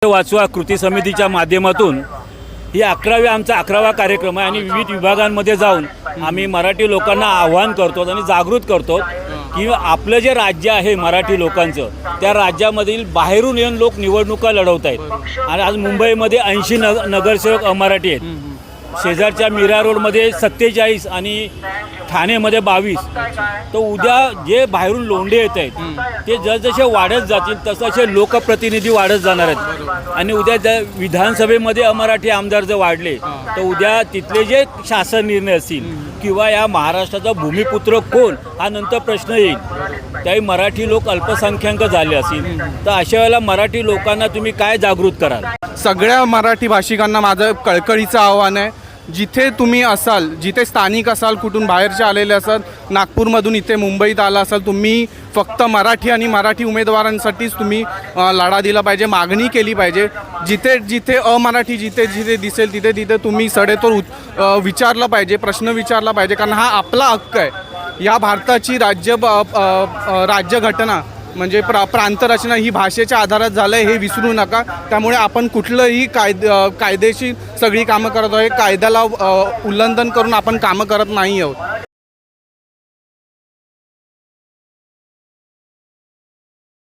वाचवा कृती समितीच्या माध्यमातून ही आमचा 11वा कार्यक्रम आहे आणि विविध विभागांमध्ये जाऊन आम्ही मराठी लोकांना आव्हान करतो आणि जागृत करतो की आपलं जे राज्य आहे मराठी लोकांचं, त्या राज्यामधील बाहेरून येऊन लोक निवडणुका लढवत आहेत आणि आज मुंबईमध्ये 80 नगरसेवक अमराठी आहेत. शेजारच्या मीरा रोडमध्ये 47 आणि ठाणेमध्ये 22. तर उद्या जे बाहेरून लोंढे येत आहेत ते जसजसे वाढत जातील तससे लोकप्रतिनिधी वाढत जाणार आहेत आणि उद्या जर विधानसभेमध्ये अमराठी आमदार जर वाढले तर उद्या तिथले जे शासन निर्णय असतील किंवा या महाराष्ट्राचा भूमिपुत्र कोण हा नंतर प्रश्न येईल. त्याही मराठी लोक अल्पसंख्याक झाले असतील तर अशा वेळेला मराठी लोकांना तुम्ही काय जागृत कराल? सगळ्या मराठी भाषिकांना माझं कळकळीचं आव्हान आहे, जिथे तुम्ही असाल, जिथे स्थानिक असाल, कुठून बाहेरचे आलेले असाल, नागपूरमधून इथे मुंबईत आला असाल, तुम्ही फक्त मराठी आणि मराठी उमेदवारांसाठीच तुम्ही लढा दिला पाहिजे, मागणी केली पाहिजे. जिथे जिथे अमराठी जिथे जिथे दिसेल तिथे तिथे तुम्ही सडेतोड विचारलं पाहिजे, प्रश्न विचारला पाहिजे, कारण हा आपला हक्क आहे. या भारताची राज्यघटना म्हणजे प्रांतरचना ही भाषेच्या आधारात झालं आहे हे विसरू नका. त्यामुळे आपण कुठलंही कायदेशीर सगळी कामं करत आहोत, कायद्याला उल्लंघन करून आपण कामं करत नाही आहोत.